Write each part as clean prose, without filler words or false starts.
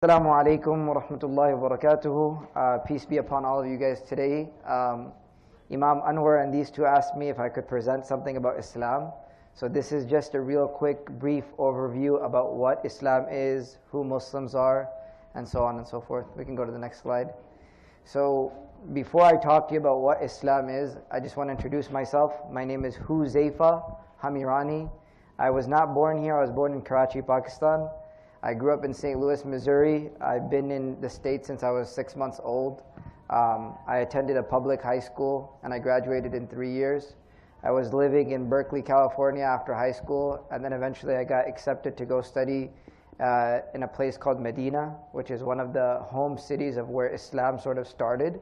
Assalamu alaikum wa rahmatullahi wa barakatuhu. Peace be upon all of you guys today. Imam Anwar and these two asked me if I could present something about Islam. So this is just a real quick, brief overview about what Islam is, who Muslims are, and so on and so forth. We can go to the next slide. So before I talk to you about what Islam is, I just want to introduce myself. My name is Huzaifa Hamirani. I was not born here. I was born in Karachi, Pakistan. I grew up in St. Louis, Missouri. I've been in the States since I was 6 months old. I attended a public high school and I graduated in 3 years. I was living in Berkeley, California after high school, and then eventually I got accepted to go study in a place called Medina, which is one of the home cities of where Islam sort of started.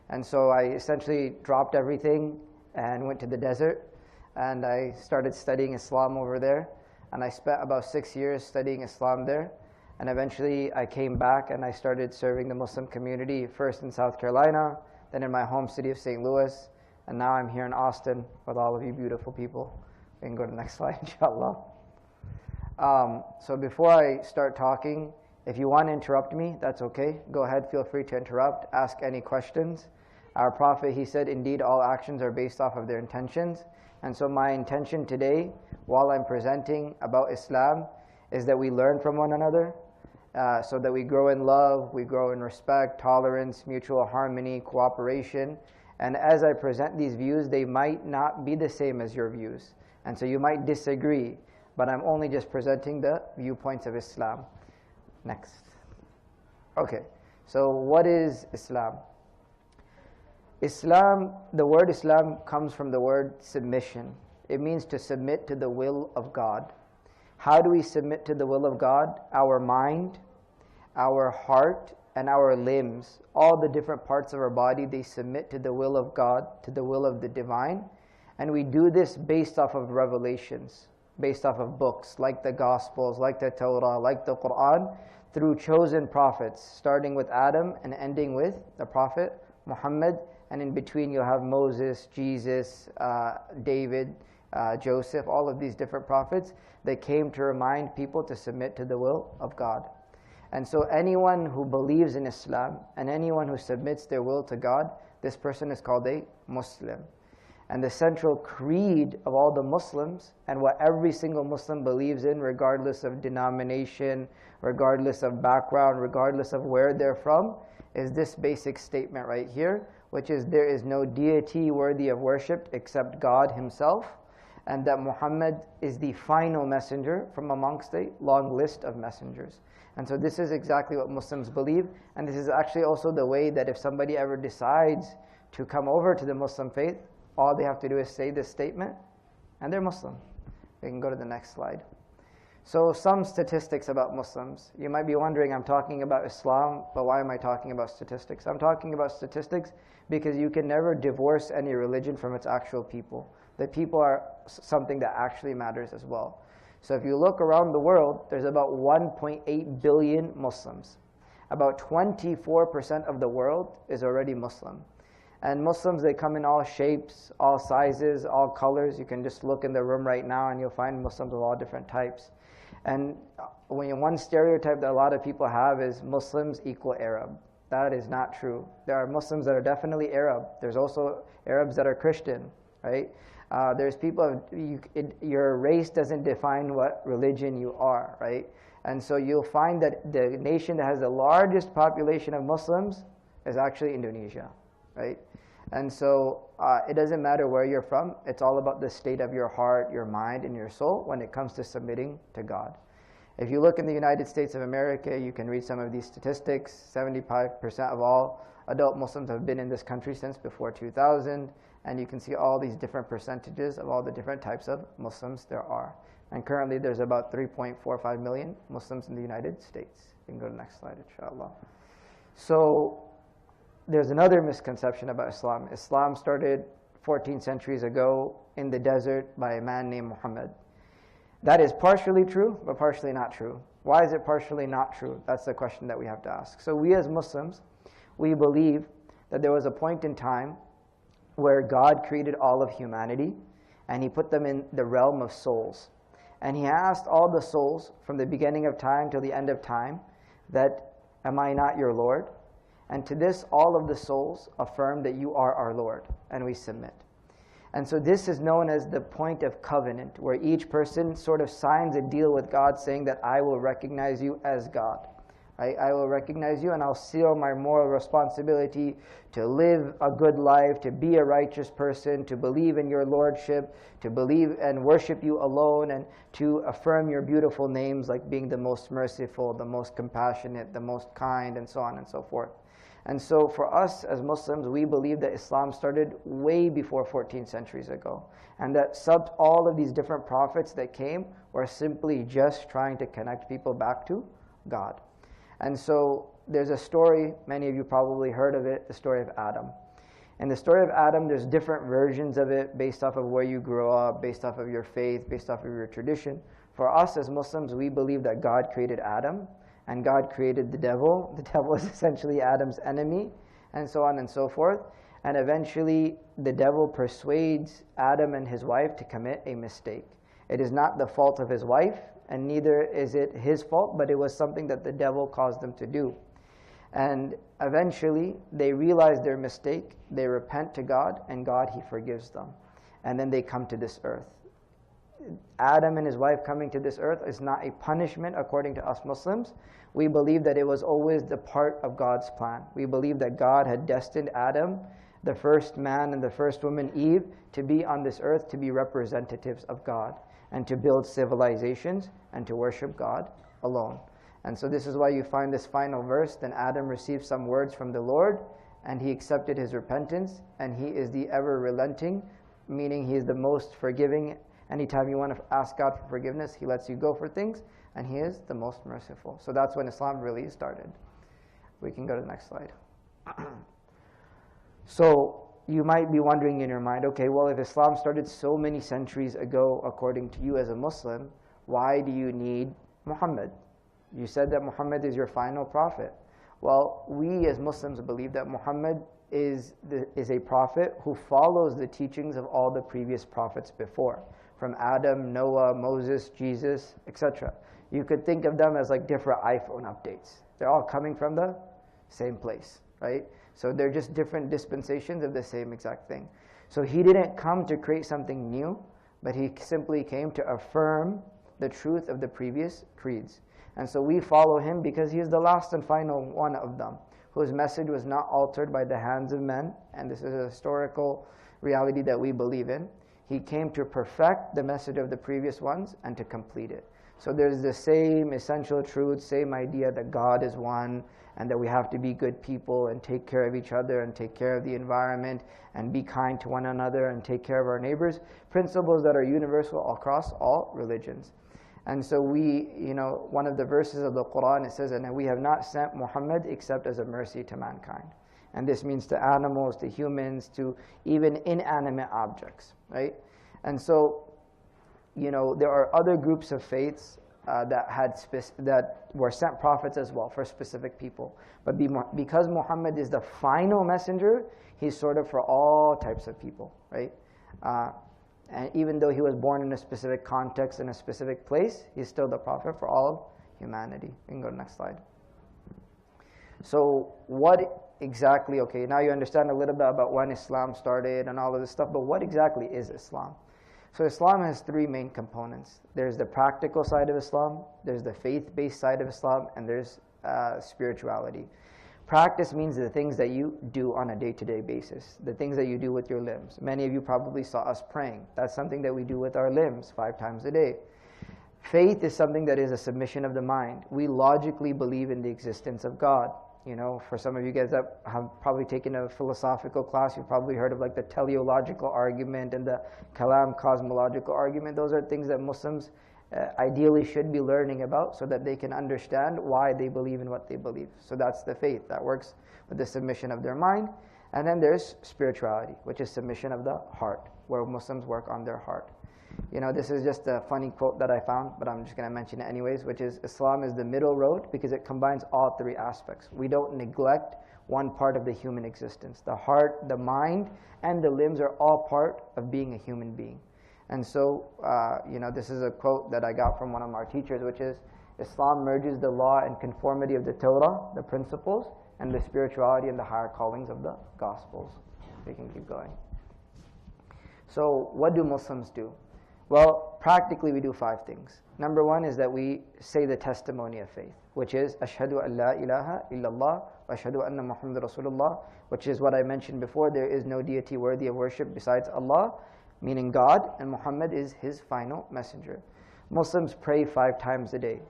And so I essentially dropped everything and went to the desert, and I started studying Islam over there. And I spent about 6 years studying Islam there. And eventually I came back and I started serving the Muslim community, first in South Carolina, then in my home city of St. Louis, and now I'm here in Austin with all of you beautiful people. We can go to the next slide, inshallah. So before I start talking, if you want to interrupt me, that's okay. Go ahead, feel free to interrupt, ask any questions. Our Prophet, he said, indeed all actions are based off of their intentions. And so my intention today, while I'm presenting about Islam, is that we learn from one another, so that we grow in love, we grow in respect, tolerance, mutual harmony, cooperation. And as I present these views, they might not be the same as your views. And so you might disagree, but I'm only just presenting the viewpoints of Islam. Next. Okay, so what is Islam? Islam, the word Islam comes from the word submission. It means to submit to the will of God. How do we submit to the will of God? Our mind, our heart, and our limbs, all the different parts of our body, they submit to the will of God, to the will of the divine. And we do this based off of revelations, based off of books like the Gospels, like the Torah, like the Quran, through chosen prophets, starting with Adam and ending with the Prophet Muhammad. And in between you'll have Moses, Jesus, David, Joseph, all of these different prophets that came to remind people to submit to the will of God. And so anyone who believes in Islam and anyone who submits their will to God, this person is called a Muslim. And the central creed of all the Muslims, and what every single Muslim believes in, regardless of denomination, regardless of background, regardless of where they're from, is this basic statement right here, which is there is no deity worthy of worship except God himself, and that Muhammad is the final messenger from amongst a long list of messengers. And so this is exactly what Muslims believe, and this is actually also the way that if somebody ever decides to come over to the Muslim faith, all they have to do is say this statement, and they're Muslim. We can go to the next slide. So some statistics about Muslims. You might be wondering, I'm talking about Islam, but why am I talking about statistics? I'm talking about statistics because you can never divorce any religion from its actual people. The people are something that actually matters as well. So if you look around the world, there's about 1.8 billion Muslims. About 24% of the world is already Muslim. And Muslims, they come in all shapes, all sizes, all colors. You can just look in the room right now and you'll find Muslims of all different types. And one stereotype that a lot of people have is Muslims equal Arab. That is not true. There are Muslims that are definitely Arab. There's also Arabs that are Christian, right? There's people, your race doesn't define what religion you are, right? And so you'll find that the nation that has the largest population of Muslims is actually Indonesia, right? And so it doesn't matter where you're from. It's all about the state of your heart, your mind, and your soul when it comes to submitting to God. If you look in the United States of America, you can read some of these statistics. 75% of all adult Muslims have been in this country since before 2000. And you can see all these different percentages of all the different types of Muslims there are. And currently there's about 3.45 million Muslims in the United States. You can go to the next slide, inshallah. So there's another misconception about Islam. Islam started 14 centuries ago in the desert by a man named Muhammad. That is partially true, but partially not true. Why is it partially not true? That's the question that we have to ask. So we as Muslims, we believe that there was a point in time where God created all of humanity, and he put them in the realm of souls. And he asked all the souls from the beginning of time till the end of time that Am I not your Lord? And to this, all of the souls affirm that you are our Lord, and we submit. And so this is known as the point of covenant, where each person sort of signs a deal with God saying that I will recognize you as God. Right? I will recognize you, and I'll seal my moral responsibility to live a good life, to be a righteous person, to believe in your lordship, to believe and worship you alone, and to affirm your beautiful names like being the most merciful, the most compassionate, the most kind, and so on and so forth. And so for us as Muslims, we believe that Islam started way before 14 centuries ago, and that all of these different prophets that came were simply just trying to connect people back to God. And so there's a story, many of you probably heard of it, the story of Adam. In the story of Adam, there's different versions of it based off of where you grew up, based off of your faith, based off of your tradition. For us as Muslims, we believe that God created Adam, and God created the devil. The devil is essentially Adam's enemy, and so on and so forth. And eventually, the devil persuades Adam and his wife to commit a mistake. It is not the fault of his wife, and neither is it his fault, but it was something that the devil caused them to do. And eventually, they realize their mistake, they repent to God, and God, He forgives them. And then they come to this earth. Adam and his wife coming to this earth is not a punishment according to us Muslims. We believe that it was always the part of God's plan. We believe that God had destined Adam, the first man and the first woman, Eve, to be on this earth, to be representatives of God, and to build civilizations, and to worship God alone. And so this is why you find this final verse, then Adam received some words from the Lord, and he accepted his repentance, and he is the ever relenting, meaning he is the most forgiving. Anytime you want to ask God for forgiveness, He lets you go for things, and He is the most merciful. So that's when Islam really started. We can go to the next slide. So you might be wondering in your mind, okay, well, if Islam started so many centuries ago, according to you as a Muslim, why do you need Muhammad? You said that Muhammad is your final prophet. Well, we as Muslims believe that Muhammad is a prophet who follows the teachings of all the previous prophets before, from Adam, Noah, Moses, Jesus, etc. You could think of them as like different iPhone updates. They're all coming from the same place, right? So they're just different dispensations of the same exact thing. So he didn't come to create something new, but he simply came to affirm the truth of the previous creeds. And so we follow him because he is the last and final one of them, whose message was not altered by the hands of men, and this is a historical reality that we believe in. He came to perfect the message of the previous ones and to complete it. So there's the same essential truth, same idea that God is one, and that we have to be good people and take care of each other and take care of the environment and be kind to one another and take care of our neighbors. Principles that are universal across all religions. And so one of the verses of the Quran, it says, and we have not sent Muhammad except as a mercy to mankind. And this means to animals, to humans, to even inanimate objects, right? And so, there are other groups of faiths that were sent prophets as well for specific people. But because Muhammad is the final messenger, he's sort of for all types of people, right? And even though he was born in a specific context, in a specific place, he's still the prophet for all of humanity. You can go to the next slide. So what exactly, okay, now you understand a little bit about when Islam started and all of this stuff, but what exactly is Islam? So Islam has three main components. There's the practical side of Islam, there's the faith-based side of Islam, and there's spirituality. Practice means the things that you do on a day-to-day basis, the things that you do with your limbs. Many of you probably saw us praying. That's something that we do with our limbs 5 times a day. Faith is something that is a submission of the mind. We logically believe in the existence of God. For some of you guys that have probably taken a philosophical class, you've probably heard of like the teleological argument and the kalam cosmological argument. Those are things that Muslims ideally should be learning about so that they can understand why they believe in what they believe. So that's the faith that works with the submission of their mind. And then there's spirituality, which is submission of the heart, where Muslims work on their heart. This is just a funny quote that I found, but I'm just going to mention it anyways, which is Islam is the middle road because it combines all three aspects. We don't neglect one part of the human existence. The heart, the mind, and the limbs are all part of being a human being. And so, this is a quote that I got from one of our teachers, which is, Islam merges the law and conformity of the Torah, the principles, and the spirituality and the higher callings of the Gospels. We can keep going. So what do Muslims do? Well, practically we do 5 things. Number 1 is that we say the testimony of faith, which is Ashhadu an la ilaha illallah wa ashhadu anna Muhammad Rasulullah, which is what I mentioned before. There is no deity worthy of worship besides Allah, meaning God, and Muhammad is his final messenger. Muslims pray 5 times a day.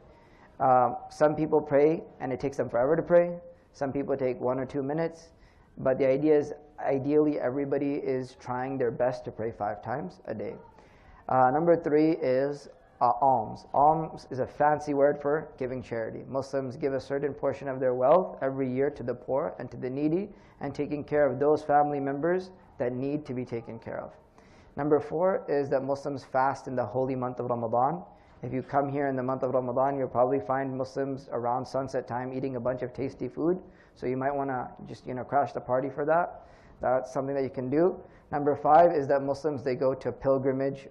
Some people pray and it takes them forever to pray. Some people take 1 or 2 minutes. But the idea is, ideally, everybody is trying their best to pray 5 times a day. Number 3 is alms. Alms is a fancy word for giving charity. Muslims give a certain portion of their wealth every year to the poor and to the needy, and taking care of those family members that need to be taken care of. Number 4 is that Muslims fast in the holy month of Ramadan. If you come here in the month of Ramadan, you'll probably find Muslims around sunset time eating a bunch of tasty food. So you might want to just crash the party for that. That's something that you can do. Number 5 is that Muslims, they go to pilgrimage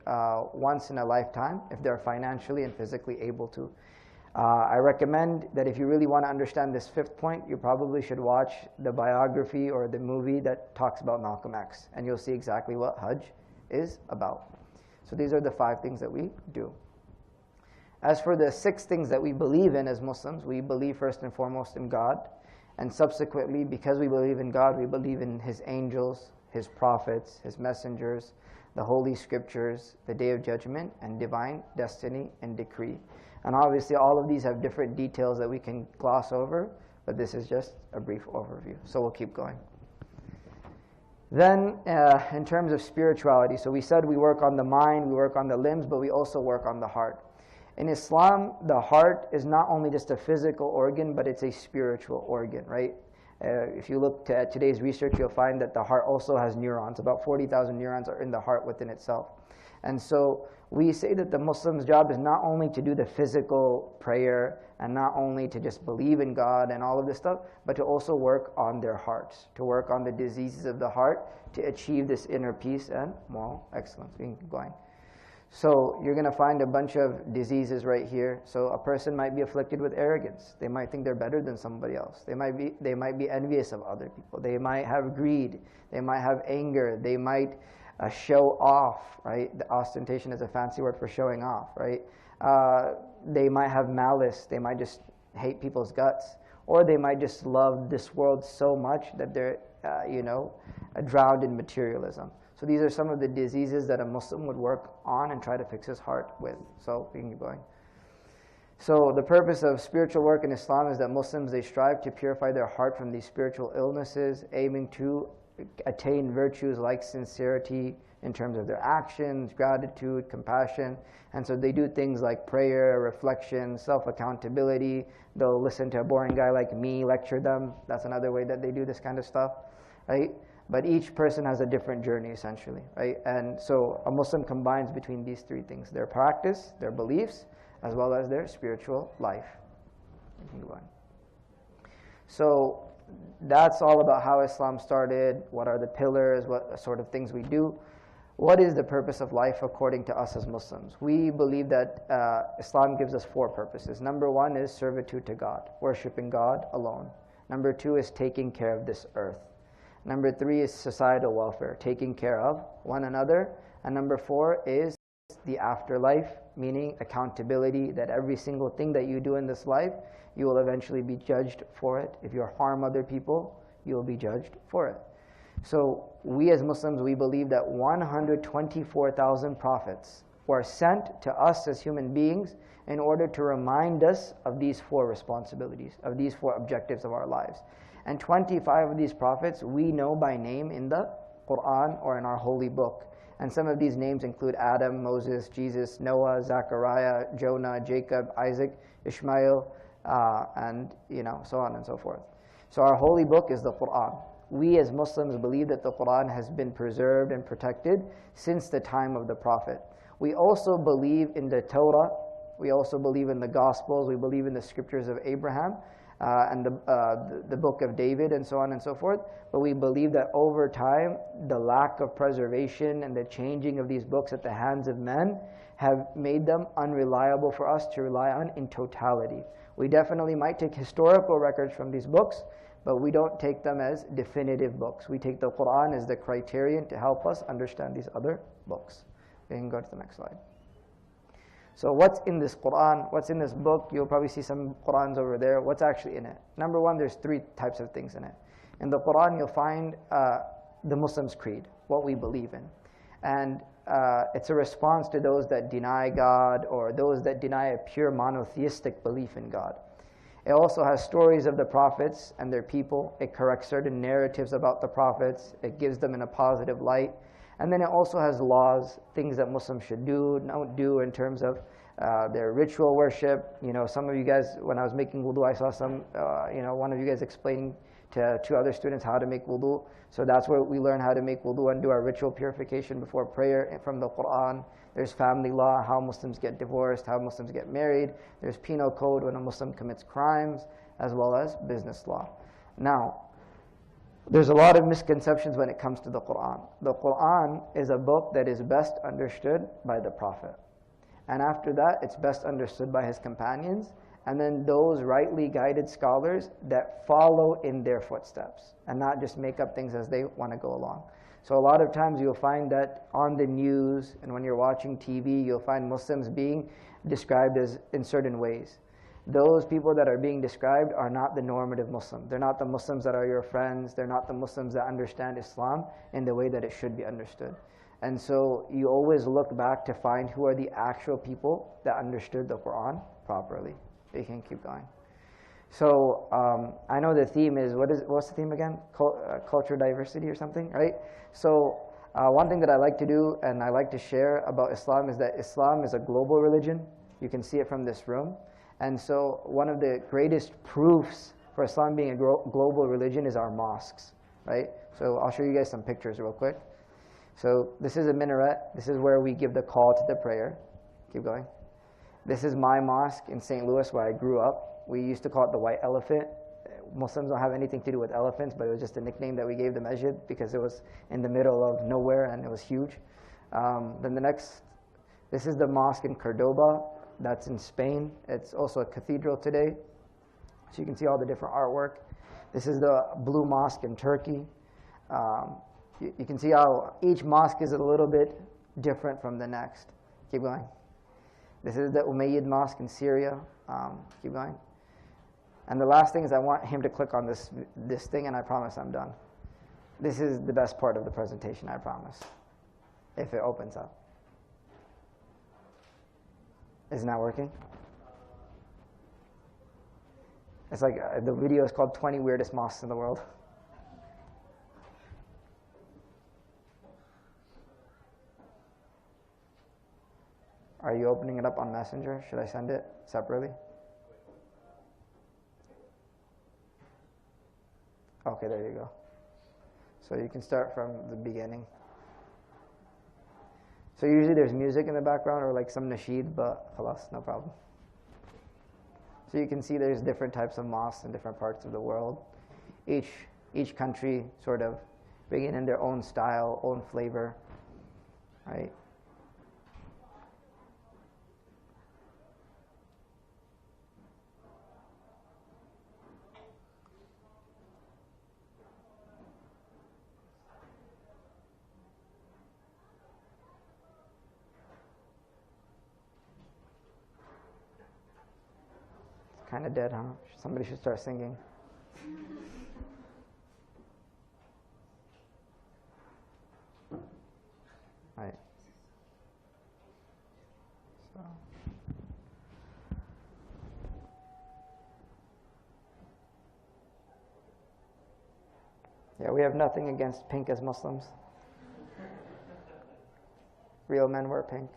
once in a lifetime if they're financially and physically able to. I recommend that if you really want to understand this 5th point, you probably should watch the biography or the movie that talks about Malcolm X, and you'll see exactly what Hajj is about. So these are the 5 things that we do. As for the 6 things that we believe in as Muslims, we believe first and foremost in God, and subsequently, because we believe in God, we believe in His angels, His prophets, His messengers, the Holy Scriptures, the Day of Judgment, and divine destiny and decree. And obviously all of these have different details that we can gloss over, but this is just a brief overview. So we'll keep going. Then, in terms of spirituality, so we said we work on the mind, we work on the limbs, but we also work on the heart. In Islam, the heart is not only just a physical organ, but it's a spiritual organ, right? If you look at today's research, you'll find that the heart also has neurons. About 40,000 neurons are in the heart within itself. And so we say that the Muslim's job is not only to do the physical prayer and not only to just believe in God and all of this stuff, but to also work on their hearts, to work on the diseases of the heart to achieve this inner peace and moral excellence. We can keep going. So you're going to find a bunch of diseases right here. So a person might be afflicted with arrogance. They might think they're better than somebody else. They might be envious of other people. They might have greed. They might have anger. They might show off, right? The ostentation is a fancy word for showing off, right? They might have malice. They might just hate people's guts. Or they might just love this world so much that they're, drowned in materialism. So these are some of the diseases that a Muslim would work on and try to fix his heart with. So we can keep going. So the purpose of spiritual work in Islam is that Muslims, they strive to purify their heart from these spiritual illnesses, aiming to attain virtues like sincerity in terms of their actions, gratitude, compassion. And so they do things like prayer, reflection, self-accountability. They'll listen to a boring guy like me lecture them. That's another way that they do this kind of stuff, right? But each person has a different journey, essentially, right? And so a Muslim combines between these 3 things: their practice, their beliefs, as well as their spiritual life. So that's all about how Islam started, what are the pillars, what sort of things we do. What is the purpose of life according to us as Muslims? We believe that Islam gives us 4 purposes. Number 1 is servitude to God, worshiping God alone. Number 2 is taking care of this earth. Number 3 is societal welfare, taking care of one another. And number 4 is the afterlife, meaning accountability, that every single thing that you do in this life, you will eventually be judged for it. If you harm other people, you will be judged for it. So we as Muslims, we believe that 124,000 prophets were sent to us as human beings in order to remind us of these 4 responsibilities, of these 4 objectives of our lives. And 25 of these prophets we know by name in the Quran or in our holy book. And some of these names include Adam, Moses, Jesus, Noah, Zechariah, Jonah, Jacob, Isaac, Ishmael, and so on and so forth. So our holy book is the Quran. We as Muslims believe that the Quran has been preserved and protected since the time of the Prophet. We also believe in the Torah. We also believe in the Gospels. We believe in the scriptures of Abraham. And the book of David and so on and so forth. But we believe that over time, the lack of preservation and the changing of these books at the hands of men have made them unreliable for us to rely on in totality. We definitely might take historical records from these books, but we don't take them as definitive books. We take the Quran as the criterion to help us understand these other books. We can go to the next slide. So what's in this Quran? What's in this book? You'll probably see some Qurans over there. What's actually in it? Number one, there's 3 types of things in it. In the Quran, you'll find the Muslim's creed, what we believe in. And it's a response to those that deny God or those that deny a pure monotheistic belief in God. It also has stories of the prophets and their people. It corrects certain narratives about the prophets. It gives them in a positive light. And then it also has laws, things that Muslims should do, don't do in terms of their ritual worship. You know, some of you guys, when I was making wudu, I saw one of you guys explaining to 2 other students how to make wudu. So that's where we learn how to make wudu and do our ritual purification before prayer from the Quran. There's family law, how Muslims get divorced, how Muslims get married. There's penal code when a Muslim commits crimes, as well as business law. Now, there's a lot of misconceptions when it comes to the Quran. The Quran is a book that is best understood by the Prophet. And after that, it's best understood by his companions, and then those rightly guided scholars that follow in their footsteps, and not just make up things as they want to go along. So a lot of times you'll find that on the news and when you're watching TV, you'll find Muslims being described as in certain ways. Those people that are being described are not the normative Muslim. They're not the Muslims that are your friends. They're not the Muslims that understand Islam in the way that it should be understood. And so you always look back to find who are the actual people that understood the Quran properly. You can keep going. So I know the theme is, what's the theme again? Culture diversity or something, right? So one thing that I like to do and I like to share about Islam is that Islam is a global religion. You can see it from this room. And so one of the greatest proofs for Islam being a global religion is our mosques, right? So I'll show you guys some pictures real quick. So this is a minaret. This is where we give the call to the prayer. Keep going. This is my mosque in St. Louis where I grew up. We used to call it the White Elephant. Muslims don't have anything to do with elephants, but it was just a nickname that we gave the masjid because it was in the middle of nowhere and it was huge. Then this is the mosque in Cordoba. That's in Spain. It's also a cathedral today. So you can see all the different artwork. This is the Blue Mosque in Turkey. You can see how each mosque is a little bit different from the next. Keep going. This is the Umayyad Mosque in Syria. Keep going. And the last thing is I want him to click on this thing, and I promise I'm done. This is the best part of the presentation, I promise, if it opens up. Is it not working? It's like the video is called 20 Weirdest Mosques in the World. Are you opening it up on Messenger? Should I send it separately? Okay, there you go. So you can start from the beginning. So usually there's music in the background or like some nasheed, but khalas, no problem. So you can see there's different types of mosques in different parts of the world. Each country sort of bringing in their own style, own flavor, right? Kind of dead, huh? Somebody should start singing. Right. So. Yeah, we have nothing against pink as Muslims. Real men wear pink.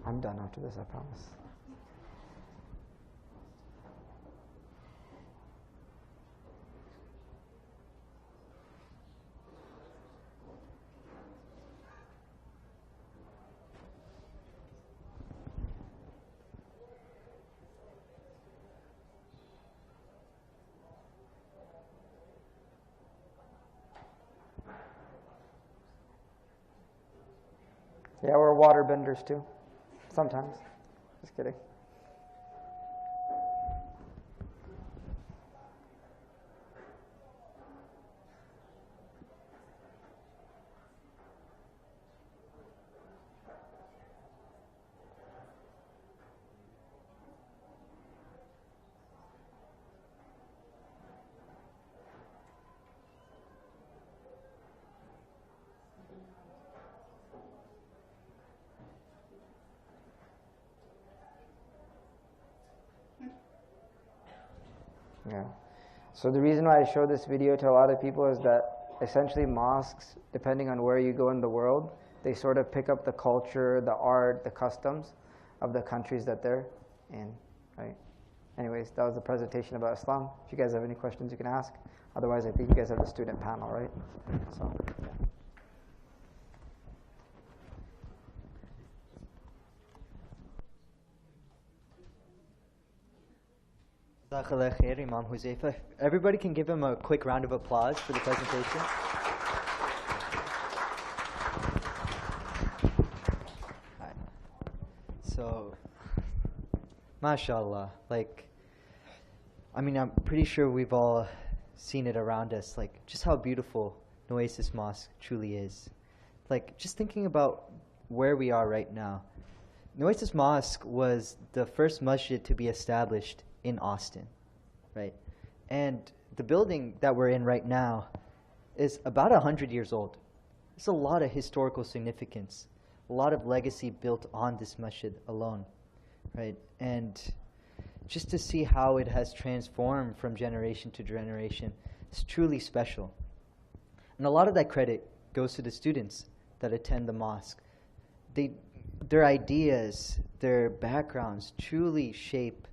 I'm done after this, I promise. Yeah, we're water benders too. Sometimes. Just kidding. Yeah. So the reason why I show this video to a lot of people is that essentially mosques, depending on where you go in the world, they sort of pick up the culture, the art, the customs of the countries that they're in, right? Anyways, that was the presentation about Islam. If you guys have any questions, you can ask. Otherwise, I think you guys have the student panel, right? So, yeah. Imam Huzaifa. Everybody can give him a quick round of applause for the presentation. Right. So, mashallah, I'm pretty sure we've all seen it around us, just how beautiful Nueces Mosque truly is. Just thinking about where we are right now. Nueces Mosque was the first masjid to be established in Austin, right? And the building that we're in right now is about 100 years old. It's a lot of historical significance, a lot of legacy built on this masjid alone, right? And just to see how it has transformed from generation to generation is truly special. And a lot of that credit goes to the students that attend the mosque. Their ideas, their backgrounds truly shape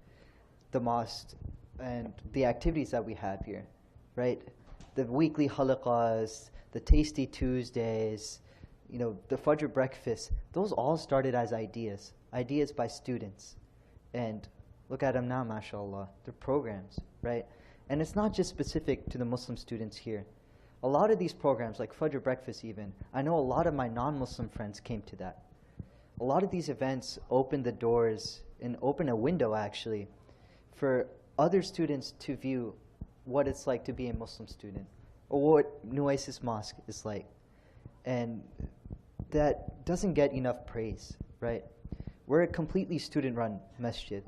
the mosque and the activities that we have here, right? The weekly halaqas, the tasty Tuesdays, the Fajr breakfast, those all started as ideas by students. And look at them now, mashallah, they're programs, right? And it's not just specific to the Muslim students here. A lot of these programs, like Fajr breakfast even, I know a lot of my non-Muslim friends came to that. A lot of these events open the doors and open a window, actually, for other students to view what it's like to be a Muslim student, or what Nueces Mosque is like. And that doesn't get enough praise, right? We're a completely student-run masjid.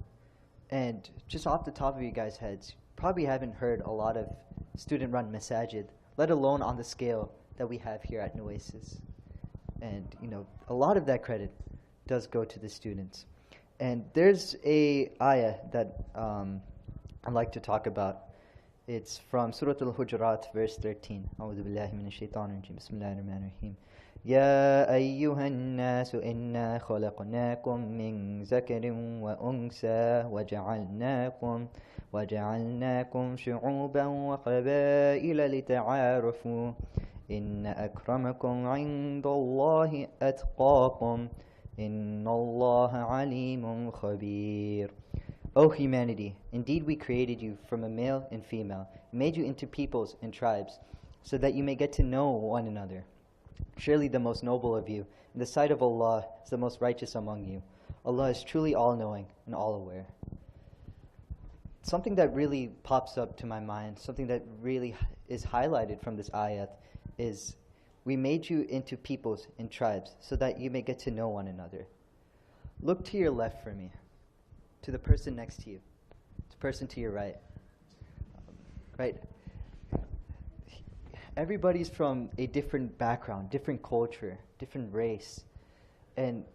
And just off the top of you guys' heads, you probably haven't heard a lot of student-run masajid, let alone on the scale that we have here at Nueces. And, a lot of that credit does go to the students. And there's a ayah that I'd like to talk about. It's from Surah Al-Hujurat, verse 13. أعوذ بالله من الشيطان الرجيم. بسم الله الرحمن الرحيم. يا أيها الناس إنا خلقناكم من ذكر وأنثى وجعلناكم شعوبا وقبائل لتعارفوا إن أكرمكم عند الله أتقاكم إن الله عليم خبير. O humanity, indeed we created you from a male and female, made you into peoples and tribes, so that you may get to know one another. Surely the most noble of you, in the sight of Allah, is the most righteous among you. Allah is truly all-knowing and all-aware. Something that really pops up to my mind, something that really is highlighted from this ayat, is we made you into peoples and tribes so that you may get to know one another. Look to your left for me, to the person next to you, to the person to your right. Right? Everybody's from a different background, different culture, different race. And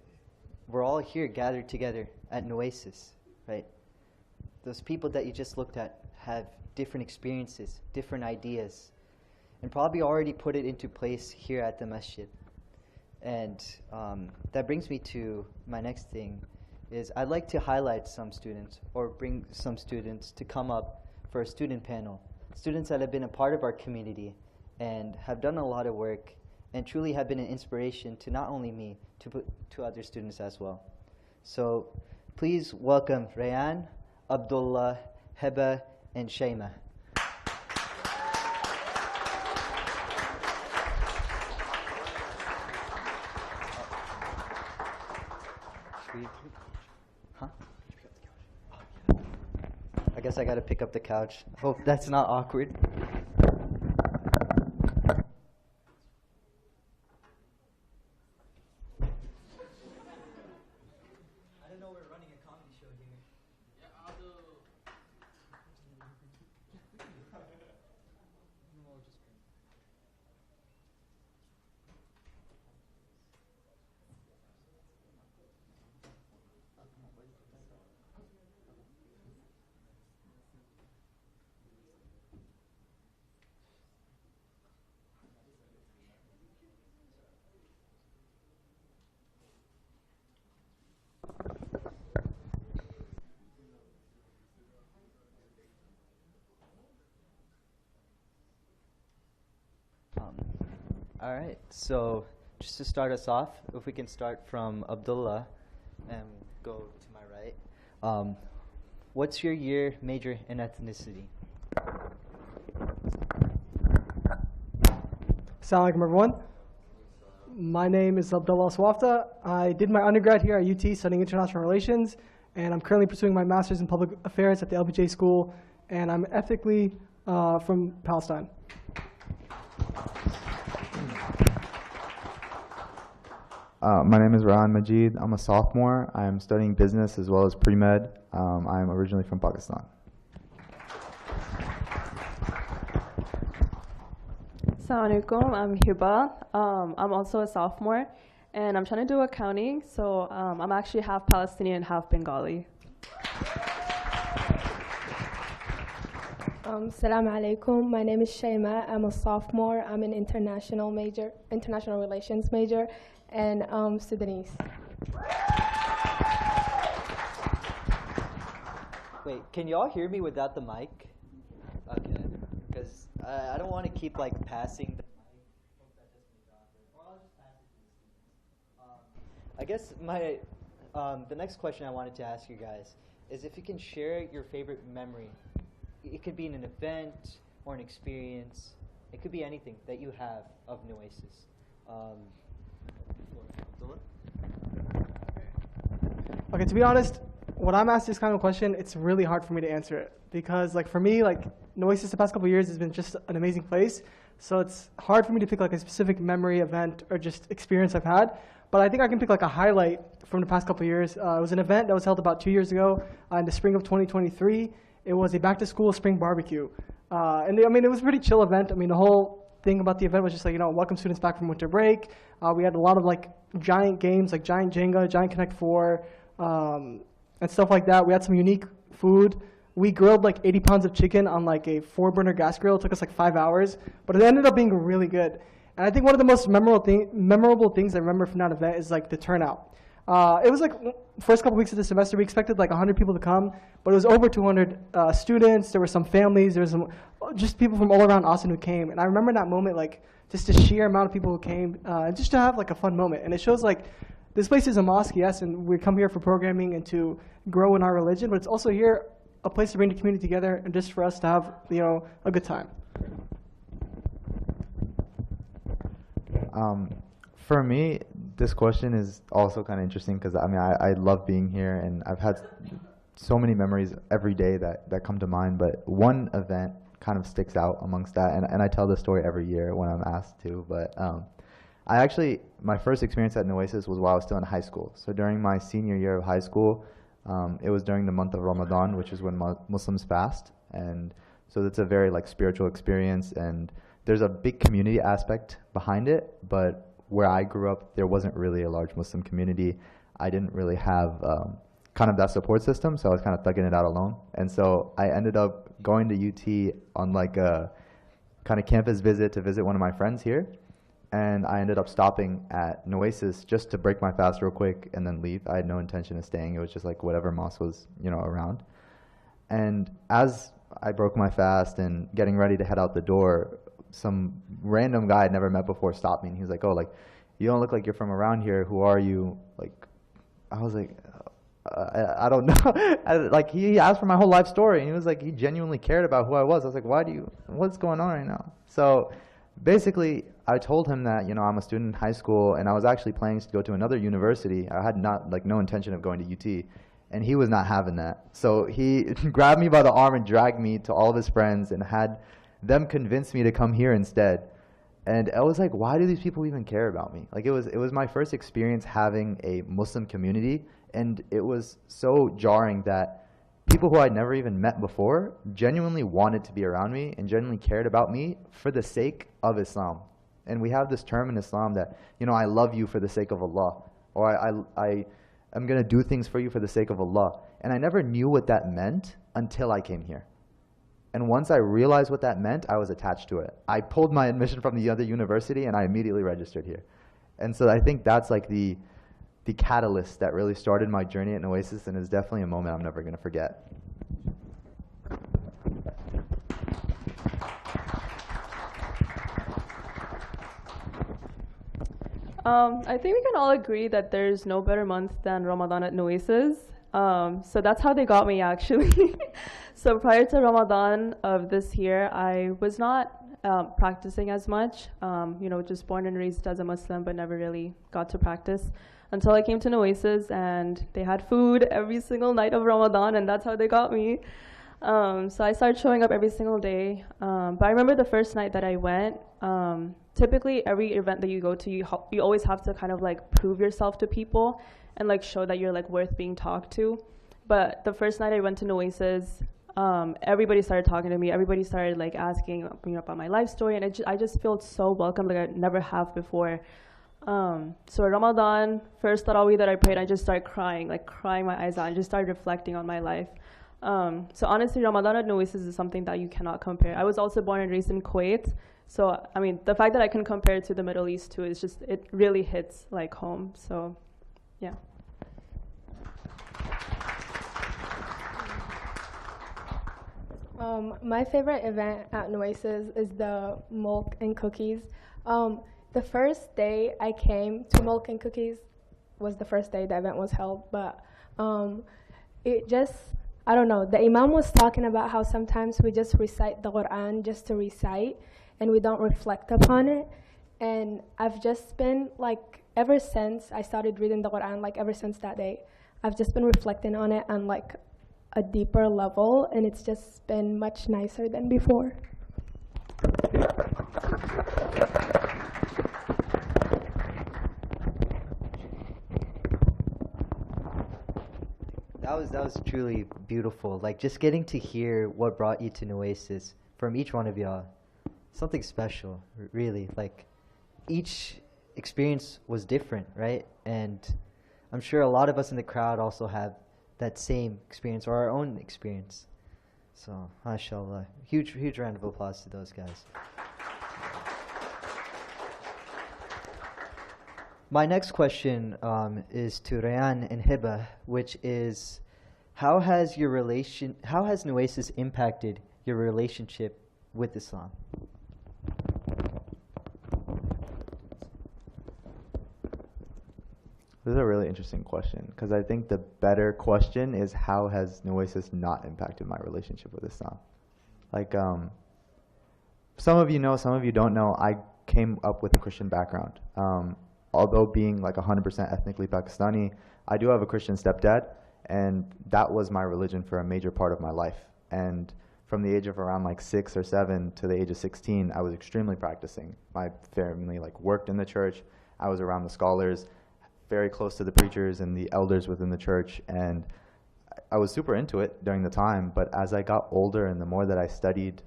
we're all here gathered together at Nueces, right? Those people that you just looked at have different experiences, different ideas, and probably already put it into place here at the masjid. And that brings me to my next thing, is I'd like to highlight some students, or bring some students to come up for a student panel. Students that have been a part of our community and have done a lot of work and truly have been an inspiration to not only me, to other students as well. So please welcome Rayan, Abdullah, Heba, and Shayma. guess I gotta pick up the couch. Hope that's not awkward. I didn't know we were running a comedy show here. All right, so just to start us off, if we can start from Abdullah and go to my right. What's your year, major, and ethnicity? Assalamu alaikum, everyone. My name is Abdullah Swafta. I did my undergrad here at UT studying international relations, and I'm currently pursuing my master's in public affairs at the LBJ School, and I'm ethnically from Palestine. My name is Rahan Majid. I'm a sophomore. I'm studying business as well as pre-med. I'm originally from Pakistan. Assalamu alaikum, I'm Hiba. I'm also a sophomore, and I'm trying to do accounting, so I'm actually half Palestinian, half Bengali. Assalamu alaikum. My name is Shayma. I'm a sophomore. I'm an international relations major, and Sudanese. Wait, can y'all hear me without the mic? Okay, because I don't want to keep like passing the mic. Hope that doesn't make it awkward. Or I'll just pass it to the students. I guess the next question I wanted to ask you guys is if you can share your favorite memory. It could be in an event or an experience. It could be anything that you have of Nueces. Okay, to be honest, when I'm asked this kind of question, it's really hard for me to answer it. Because like for me, like Nueces the past couple of years has been just an amazing place. So it's hard for me to pick like a specific memory, event, or just experience I've had. But I think I can pick like a highlight from the past couple of years. It was an event that was held about 2 years ago in the spring of 2023. It was a back-to-school spring barbecue. And I mean, it was a pretty chill event. I mean, the whole thing about the event was just like, welcome students back from winter break. We had a lot of like giant games, like Giant Jenga, Giant Connect 4, and stuff like that. We had some unique food. We grilled like 80 pounds of chicken on like a 4-burner gas grill. It took us like 5 hours, but it ended up being really good. And I think one of the most memorable things I remember from that event is like the turnout. It was like first couple weeks of the semester, we expected like 100 people to come, but it was over 200 students. There were some families. There was some just people from all around Austin who came. And I remember that moment, like just the sheer amount of people who came, and just to have like a fun moment. And it shows like this place is a mosque, yes, and we come here for programming and to grow in our religion, but it's also here a place to bring the community together and just for us to have a good time. For me, this question is also kind of interesting because I mean I love being here and I've had so many memories every day that come to mind, but one event kind of sticks out amongst that, and I tell this story every year when I'm asked to, but my first experience at Nueces was while I was still in high school. So during my senior year of high school, it was during the month of Ramadan, which is when Muslims fast, and so it's a very like spiritual experience, and there's a big community aspect behind it, but where I grew up, there wasn't really a large Muslim community. I didn't really have kind of that support system, so I was kind of thugging it out alone. And so I ended up going to UT on like a kind of campus visit to visit one of my friends here. And I ended up stopping at Nueces just to break my fast real quick and then leave. I had no intention of staying. It was just like whatever mosque was, around. And as I broke my fast and getting ready to head out the door, some random guy I'd never met before stopped me, and he was like, "Oh, like, you don't look like you're from around here. Who are you?" Like, I was like, I don't know. Like, he asked for my whole life story, and he was like, he genuinely cared about who I was. I was like, what's going on right now? So basically, I told him that, I'm a student in high school, and I was actually planning to go to another university. I had no intention of going to UT. and he was not having that. So he grabbed me by the arm and dragged me to all of his friends and had them convince me to come here instead. And I was like, why do these people even care about me? Like, it was my first experience having a Muslim community, and it was so jarring that people who I'd never even met before genuinely wanted to be around me and genuinely cared about me for the sake of Islam. And we have this term in Islam that, you know, I love you for the sake of Allah, or I am going to do things for you for the sake of Allah. And I never knew what that meant until I came here. And once I realized what that meant, I was attached to it. I pulled my admission from the other university and I immediately registered here. And so I think that's like the catalyst that really started my journey at Nueces, and is definitely a moment I'm never going to forget. I think we can all agree that there's no better month than Ramadan at Nueces. So that's how they got me, actually. So prior to Ramadan of this year, I was not practicing as much, you know, just born and raised as a Muslim, but never really got to practice until I came to Nueces, and they had food every single night of Ramadan, and that's how they got me. So I started showing up every single day. But I remember the first night that I went, typically every event that you go to, you always have to kind of like prove yourself to people and like show that you're like worth being talked to. But the first night I went to Nueces, everybody started talking to me. Everybody started like asking, you know, about my life story, and I just felt so welcome, like I never have before. So Ramadan, first tarawih that I prayed, I just started crying my eyes out, and just started reflecting on my life. So honestly, Ramadan at Nueces is something that you cannot compare. I was also born and raised in Kuwait, so I mean, the fact that I can compare it to the Middle East too is just, it really hits like home. So, yeah. My favorite event at Nueces is the milk and cookies. The first day I came to milk and cookies was the first day the event was held, but it just, I don't know, the Imam was talking about how sometimes we just recite the Quran just to recite, and we don't reflect upon it. And I've just been like, ever since I started reading the Quran, like ever since that day, I've just been reflecting on it on like a deeper level, and it's just been much nicer than before. That was truly beautiful. Like, just getting to hear what brought you to Nueces from each one of y'all, something special, really. Like, each experience was different, right? And I'm sure a lot of us in the crowd also have that same experience or our own experience. So, mashallah, huge round of applause to those guys. My next question is to Rayan and Hiba, which is, how has Nueces impacted your relationship with Islam? This is a really interesting question, because I think the better question is, how has Nueces not impacted my relationship with Islam? Like, some of you know, some of you don't know, I came up with a Christian background. Although being like 100% ethnically Pakistani, I do have a Christian stepdad, and that was my religion for a major part of my life. And from the age of around like 6 or 7 to the age of 16, I was extremely practicing. My family like worked in the church. I was around the scholars, very close to the preachers and the elders within the church, and I was super into it during the time. But as I got older and the more that I studied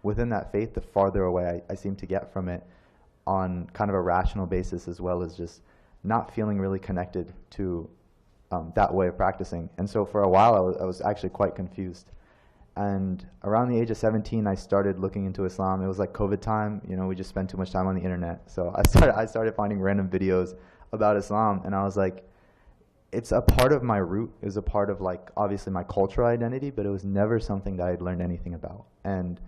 within that faith, the farther away I seemed to get from it on kind of a rational basis, as well as just not feeling really connected to that way of practicing. And so for a while I was actually quite confused. And around the age of 17, I started looking into Islam. It was like COVID time, you know, we just spent too much time on the internet. So I started finding random videos about Islam, and I was like, it's a part of my root, it was a part of like obviously my cultural identity, but it was never something that I'd learned anything about. And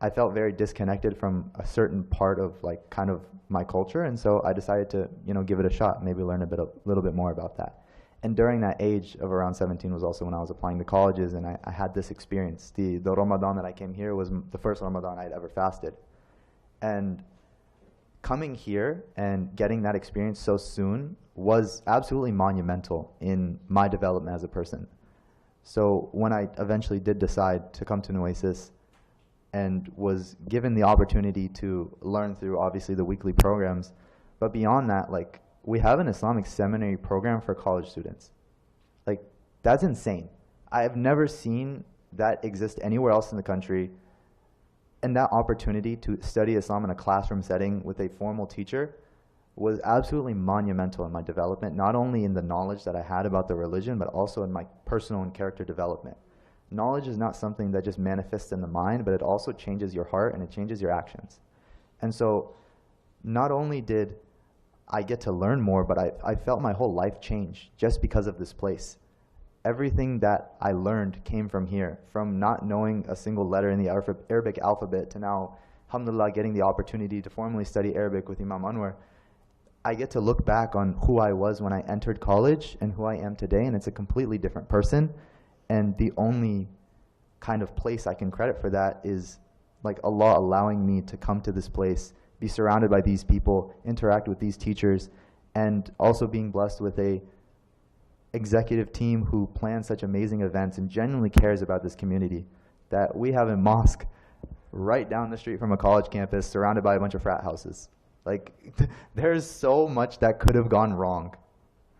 I felt very disconnected from a certain part of like kind of my culture, and so I decided to, you know, give it a shot, maybe learn a little bit more about that. And during that age of around 17 was also when I was applying to colleges, and I had this experience. The Ramadan that I came here was the first Ramadan I'd ever fasted. And coming here and getting that experience so soon was absolutely monumental in my development as a person. So when I eventually did decide to come to Nueces and was given the opportunity to learn through obviously the weekly programs, but beyond that, like, we have an Islamic seminary program for college students. Like, that's insane. I have never seen that exist anywhere else in the country. And that opportunity to study Islam in a classroom setting with a formal teacher was absolutely monumental in my development, not only in the knowledge that I had about the religion, but also in my personal and character development. Knowledge is not something that just manifests in the mind, but it also changes your heart and it changes your actions. And so not only did I get to learn more, but I felt my whole life change just because of this place. Everything that I learned came from here, from not knowing a single letter in the Arabic alphabet to now, alhamdulillah, getting the opportunity to formally study Arabic with Imam Anwar. I get to look back on who I was when I entered college and who I am today, and it's a completely different person. And the only kind of place I can credit for that is like Allah allowing me to come to this place, be surrounded by these people, interact with these teachers, and also being blessed with a executive team who plans such amazing events and genuinely cares about this community. That we have a mosque right down the street from a college campus surrounded by a bunch of frat houses. Like, there's so much that could have gone wrong,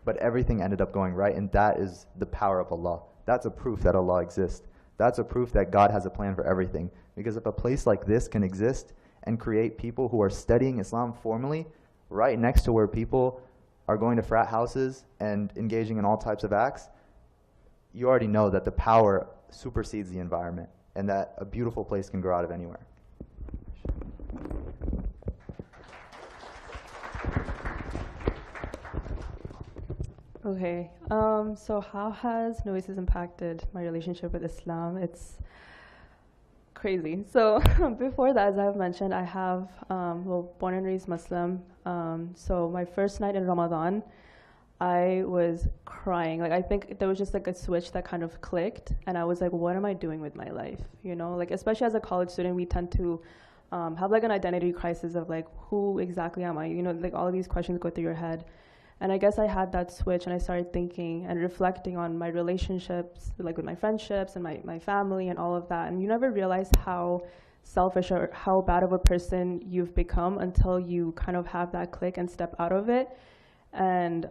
but everything ended up going right, and that is the power of Allah. That's a proof that Allah exists. That's a proof that God has a plan for everything. Because if a place like this can exist and create people who are studying Islam formally right next to where people are going to frat houses and engaging in all types of acts, you already know that the power supersedes the environment and that a beautiful place can grow out of anywhere. Okay, so how has Nueces impacted my relationship with Islam? It's crazy. So before that, as I've mentioned, I have, born and raised Muslim. So my first night in Ramadan, I was crying. Like, I think there was just like a switch that kind of clicked, and I was like, what am I doing with my life? You know, like, especially as a college student, we tend to have like an identity crisis of like, who exactly am I? You know, like all of these questions go through your head. And I guess I had that switch, and I started thinking and reflecting on my relationships, like with my friendships and my family and all of that. And you never realize how selfish or how bad of a person you've become until you kind of have that click and step out of it. And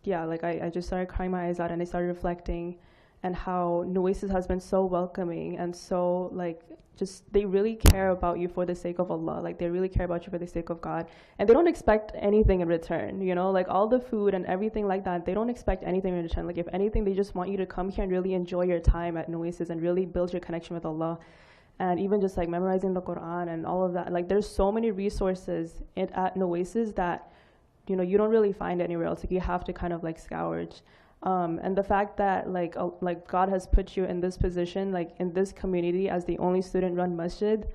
yeah, like I just started crying my eyes out, and I started reflecting and how Nueces has been so welcoming and so like, just they really care about you for the sake of Allah. Like, they really care about you for the sake of God, and they don't expect anything in return, you know, like all the food and everything like that, they don't expect anything in return. Like, if anything, they just want you to come here and really enjoy your time at Nueces and really build your connection with Allah. And even just like memorizing the Quran and all of that, like there's so many resources at Nueces that, you know, you don't really find anywhere else. Like, you have to kind of like scourge. And the fact that like God has put you in this position, like in this community as the only student-run masjid,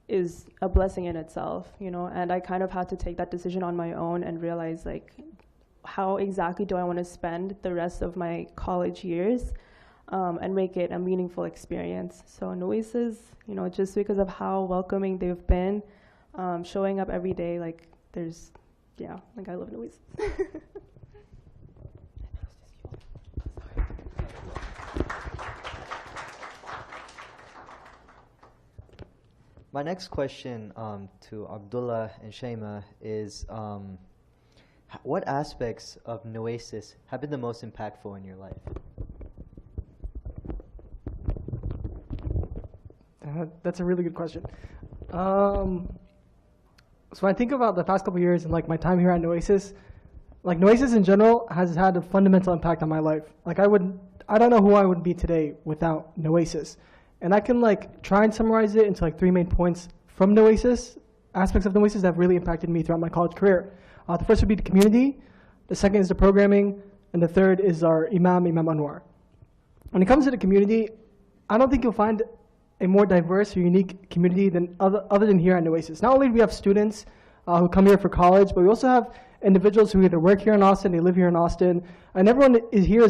is a blessing in itself, you know. And I kind of had to take that decision on my own and realize like, how exactly do I want to spend the rest of my college years, and make it a meaningful experience. So Nueces, you know, just because of how welcoming they've been, showing up every day, like there's, yeah, like I love Nueces. My next question to Abdullah and Shayma is, what aspects of Nueces have been the most impactful in your life? That's a really good question. So when I think about the past couple of years and like my time here at Nueces, like Nueces in general has had a fundamental impact on my life. Like I don't know who I would be today without Nueces. And I can like try and summarize it into like 3 main points from Nueces, aspects of Nueces that have really impacted me throughout my college career. The first would be the community, the second is the programming, and the third is our Imam Anwar. When it comes to the community, I don't think you'll find a more diverse or unique community than other than here at Nueces. Not only do we have students who come here for college, but we also have individuals who either work here in Austin, they live here in Austin, and everyone is here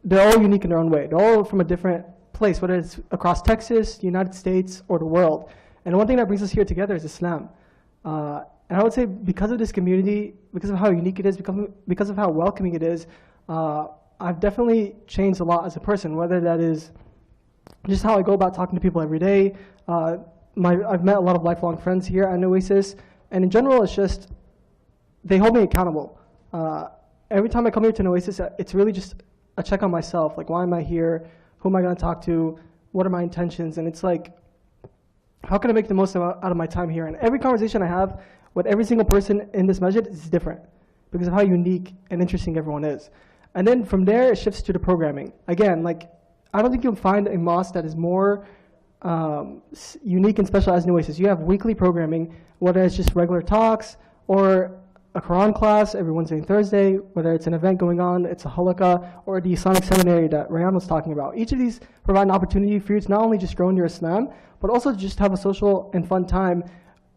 they're all unique in their own way. They're all from a different place, whether it's across Texas, the United States, or the world. And one thing that brings us here together is Islam. And I would say because of this community, because of how unique it is, because of how welcoming it is, I've definitely changed a lot as a person, whether that is just how I go about talking to people every day. I've met a lot of lifelong friends here at Nueces, and in general, it's just, they hold me accountable. Every time I come here to Nueces, it's really just a check on myself, like why am I here, who am I going to talk to, what are my intentions, and it's like, how can I make the most out of my time here? And every conversation I have with every single person in this masjid is different because of how unique and interesting everyone is. And then from there, it shifts to the programming. Again, like, I don't think you'll find a mosque that is more unique and special as Nueces. You have weekly programming, whether it's just regular talks or a Quran class every Wednesday and Thursday, whether it's an event going on, it's a halaqah, or the Islamic seminary that Rayan was talking about. Each of these provide an opportunity for you to not only just grow in your Islam, but also to just have a social and fun time.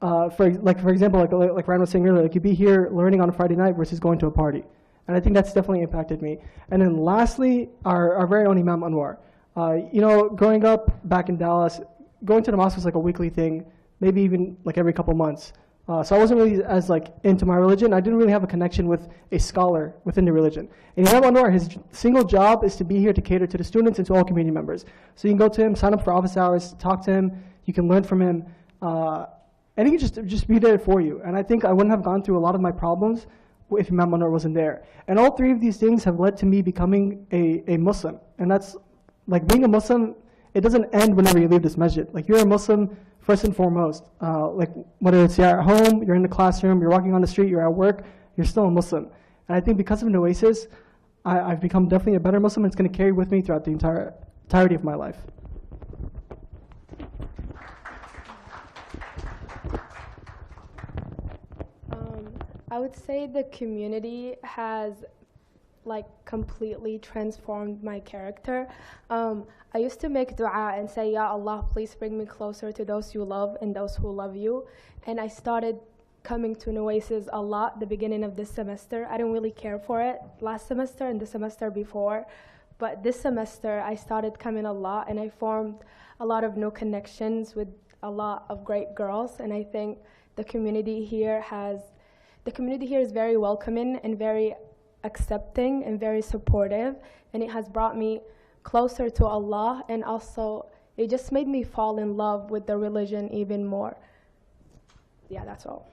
For example, like Rayan was saying earlier, like you'd be here learning on a Friday night versus going to a party. And I think that's definitely impacted me. And then lastly, our very own Imam Anwar. Growing up back in Dallas, going to the mosque was like a weekly thing, maybe even like every couple months. So I wasn't really as like into my religion. I didn't really have a connection with a scholar within the religion. And Imam Anwar, his single job is to be here to cater to the students and to all community members. So you can go to him, sign up for office hours, talk to him, you can learn from him, and he can just be there for you. And I think I wouldn't have gone through a lot of my problems if Imam Anwar wasn't there. And all three of these things have led to me becoming a Muslim. And that's, like, being a Muslim, it doesn't end whenever you leave this masjid. Like, you're a Muslim first and foremost. Like, whether it's you're at home, you're in the classroom, you're walking on the street, you're at work, you're still a Muslim. And I think because of Nueces, I've become definitely a better Muslim, and it's going to carry with me throughout the entirety of my life. I would say the community has like completely transformed my character. I used to make dua and say, Ya Allah, please bring me closer to those you love and those who love you. And I started coming to Nueces a lot the beginning of this semester. I didn't really care for it last semester and the semester before. But this semester, I started coming a lot, and I formed a lot of new connections with a lot of great girls. And I think the community here is very welcoming and very accepting and very supportive, and it has brought me closer to Allah, and also it just made me fall in love with the religion even more. Yeah, that's all.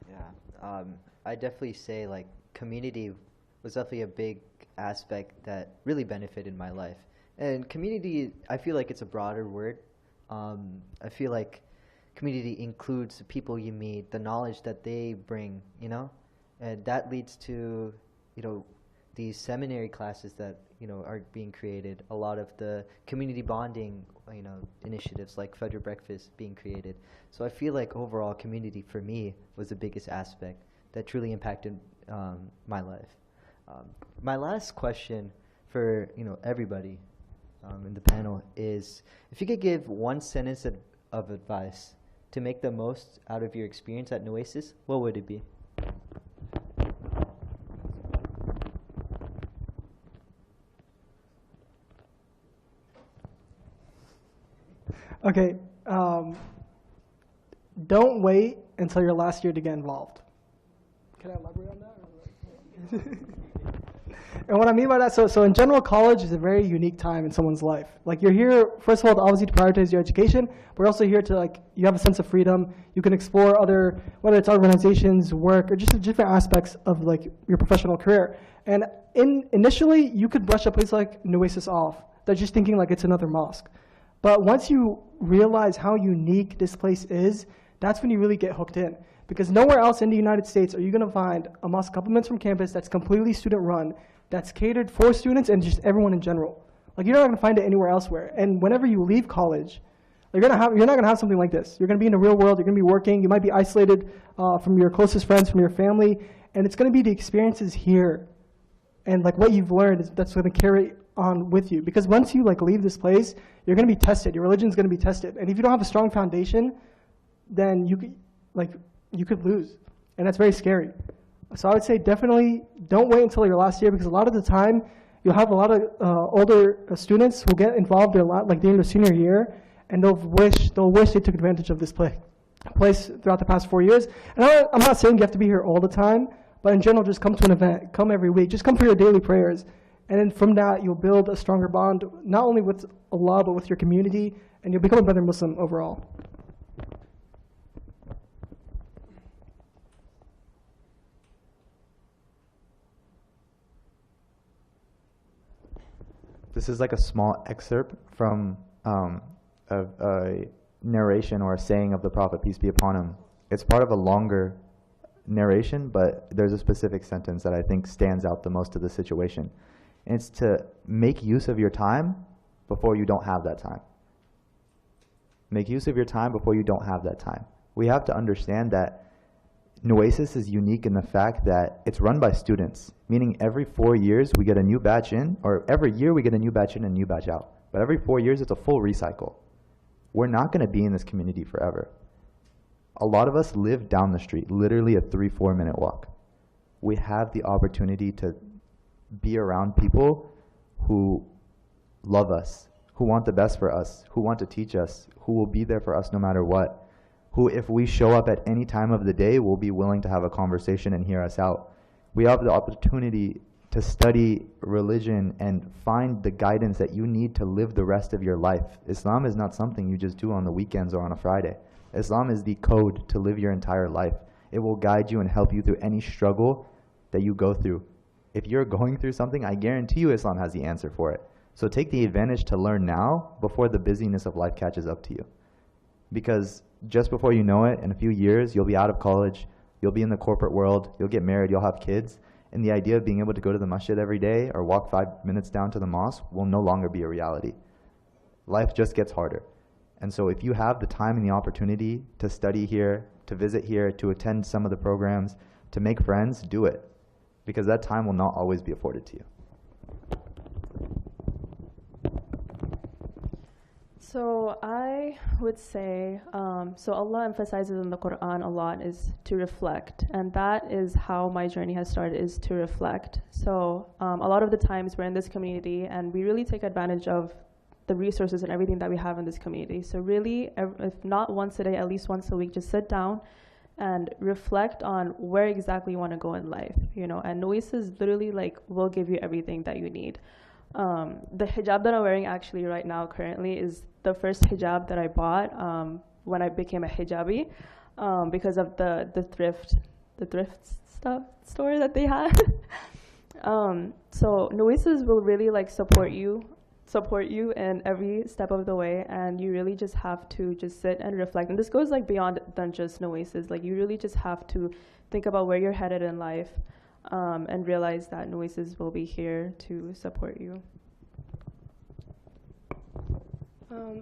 Yeah, I definitely say like community was definitely a big aspect that really benefited my life. And community, I feel like it's a broader word. I feel like community includes the people you meet, the knowledge that they bring, and that leads to, these seminary classes that, are being created, a lot of the community bonding, initiatives like Fajr breakfast being created. So I feel like overall community for me was the biggest aspect that truly impacted my life. My last question for, everybody in the panel is, if you could give one sentence of advice to make the most out of your experience at Nueces, what would it be? Okay, don't wait until your last year to get involved. Can I elaborate on that? And what I mean by that, so in general, college is a very unique time in someone's life. Like, you're here, first of all, obviously to prioritize your education, but you're also here to, you have a sense of freedom. You can explore other, whether it's organizations, work, or just different aspects of, your professional career. And initially, you could brush a place like Nueces off. They're just thinking like it's another mosque. But once you realize how unique this place is, that's when you really get hooked in. Because nowhere else in the United States are you going to find a mosque couple minutes from campus that's completely student-run, that's catered for students and just everyone in general. You're not going to find it anywhere elsewhere. And whenever you leave college, you're not going to have something like this. You're going to be in the real world. You're going to be working. You might be isolated from your closest friends, from your family. And it's going to be the experiences here and what you've learned that's going to carry on with you. Because once you leave this place, you're going to be tested. Your religion's going to be tested. And if you don't have a strong foundation, then you could lose. And that's very scary. So I would say definitely don't wait until your last year, because a lot of the time you'll have a lot of older students who get involved during their senior year, and they'll wish they took advantage of this place throughout the past 4 years. And I'm not saying you have to be here all the time, but in general, just come to an event, come every week, just come for your daily prayers. And then from that, you'll build a stronger bond, not only with Allah, but with your community, and you'll become a better Muslim overall. This is like a small excerpt from a narration or a saying of the Prophet, peace be upon him. It's part of a longer narration, but there's a specific sentence that I think stands out the most to the situation. And it's to make use of your time before you don't have that time. Make use of your time before you don't have that time. We have to understand that Nueces is unique in the fact that it's run by students, meaning every 4 years we get a new batch in, or every year we get a new batch in and a new batch out. But every 4 years it's a full recycle. We're not going to be in this community forever. A lot of us live down the street, literally a 3-4 minute walk. We have the opportunity to be around people who love us, who want the best for us, who want to teach us, who will be there for us no matter what, who, if we show up at any time of the day, will be willing to have a conversation and hear us out. We have the opportunity to study religion and find the guidance that you need to live the rest of your life. Islam is not something you just do on the weekends or on a Friday. Islam is the code to live your entire life. It will guide you and help you through any struggle that you go through. If you're going through something, I guarantee you Islam has the answer for it. So take the advantage to learn now before the busyness of life catches up to you. Because just before you know it, in a few years, you'll be out of college, you'll be in the corporate world, you'll get married, you'll have kids, and the idea of being able to go to the masjid every day or walk 5 minutes down to the mosque will no longer be a reality. Life just gets harder. And so if you have the time and the opportunity to study here, to visit here, to attend some of the programs, to make friends, do it. Because that time will not always be afforded to you. So I would say, so Allah emphasizes in the Quran a lot is to reflect. And that is how my journey has started, is to reflect. So a lot of the times we're in this community and we really take advantage of the resources and everything that we have in this community. So really, if not once a day, at least once a week, just sit down and reflect on where exactly you want to go in life, you know. And Nueces literally will give you everything that you need. The hijab that I'm wearing actually right now currently is the first hijab that I bought when I became a hijabi, because of the thrift stuff store that they had. So Nueces will really support you in every step of the way, and you really just have to just sit and reflect. And this goes beyond than just Nueces. You really just have to think about where you're headed in life, and realize that Nueces will be here to support you.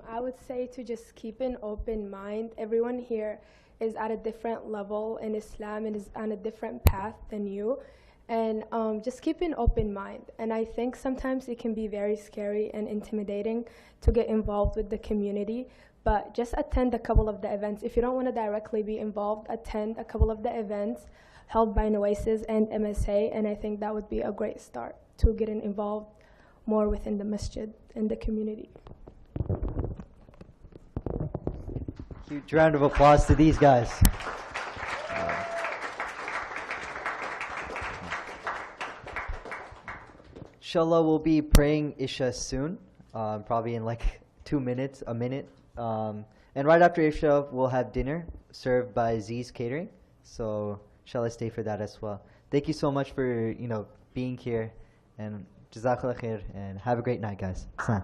I would say to just keep an open mind. Everyone here is at a different level in Islam and is on a different path than you. And just keep an open mind. And I think sometimes it can be very scary and intimidating to get involved with the community. But just attend a couple of the events. If you don't want to directly be involved, attend a couple of the events held by Nueces and MSA. And I think that would be a great start to getting involved more within the masjid and the community. Huge round of applause to these guys. Inshallah, we'll be praying Isha soon, probably in 2 minutes, a minute. And right after Isha, we'll have dinner served by Z's Catering. So inshallah, stay for that as well. Thank you so much for being here, and Jazakallah khair, and have a great night, guys. Assalam.